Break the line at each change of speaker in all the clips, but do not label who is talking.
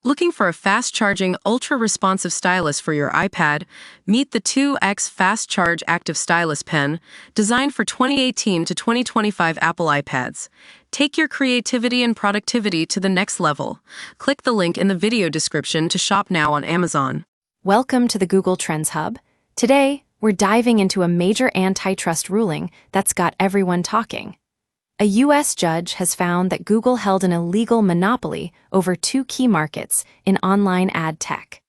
Looking for a fast-charging, ultra-responsive stylus for your iPad? Meet the 2X Fast Charge Active Stylus Pen, designed for 2018 to 2025 Apple iPads. Take your creativity and productivity to the next level. Click the link in the video description to shop now on Amazon.
Welcome to the Google Trends Hub. Today, we're diving into a major antitrust ruling that's got everyone talking. A U.S. judge has found that Google held an illegal monopoly over two key markets in online ad tech.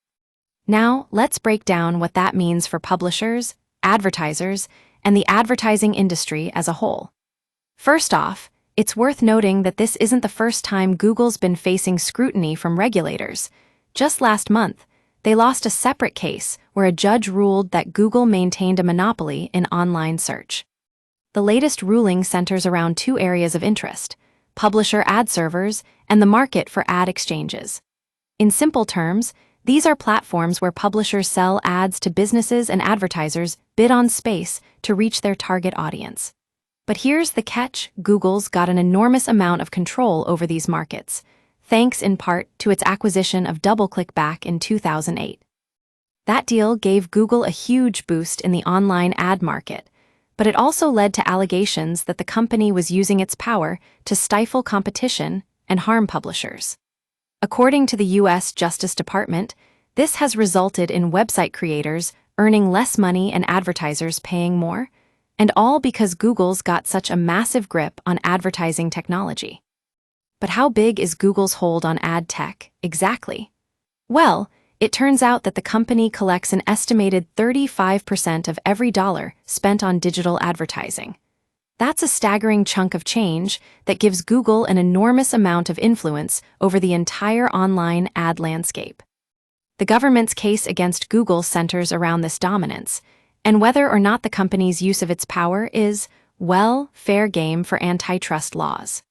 Now, let's break down what that means for publishers, advertisers, and the advertising industry as a whole. First off, it's worth noting that this isn't the first time Google's been facing scrutiny from regulators. Just last month, they lost a separate case where a judge ruled that Google maintained a monopoly in online search. The latest ruling centers around two areas of interest: publisher ad servers and the market for ad exchanges. In simple terms, these are platforms where publishers sell ads to businesses and advertisers bid on space to reach their target audience. But here's the catch: Google's got an enormous amount of control over these markets, thanks in part to its acquisition of DoubleClick back in 2008. That deal gave Google a huge boost in the online ad market, but it also led to allegations that the company was using its power to stifle competition and harm publishers. According to the U.S. Justice Department, this has resulted in website creators earning less money and advertisers paying more, and all because Google's got such a massive grip on advertising technology. But how big is Google's hold on ad tech, exactly? Well, it turns out that the company collects an estimated 35% of every dollar spent on digital advertising. That's a staggering chunk of change that gives Google an enormous amount of influence over the entire online ad landscape. The government's case against Google centers around this dominance, and whether or not the company's use of its power is, well, fair game for antitrust laws.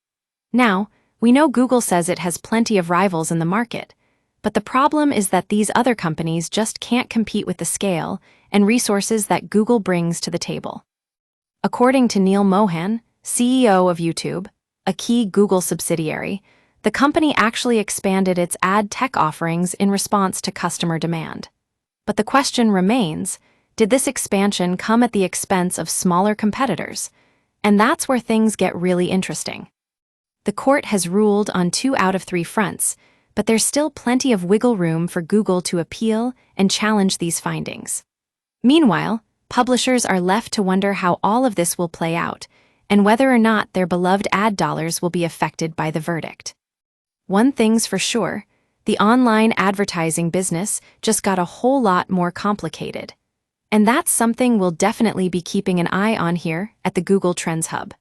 Now, we know Google says it has plenty of rivals in the market, but the problem is that these other companies just can't compete with the scale and resources that Google brings to the table. According to Neil Mohan, CEO of YouTube, a key Google subsidiary, the company actually expanded its ad tech offerings in response to customer demand. But the question remains, did this expansion come at the expense of smaller competitors? And that's where things get really interesting. The court has ruled on 2 out of 3 fronts, but there's still plenty of wiggle room for Google to appeal and challenge these findings. Meanwhile, publishers are left to wonder how all of this will play out, and whether or not their beloved ad dollars will be affected by the verdict. One thing's for sure, the online advertising business just got a whole lot more complicated. And that's something we'll definitely be keeping an eye on here at the Google Trends Hub.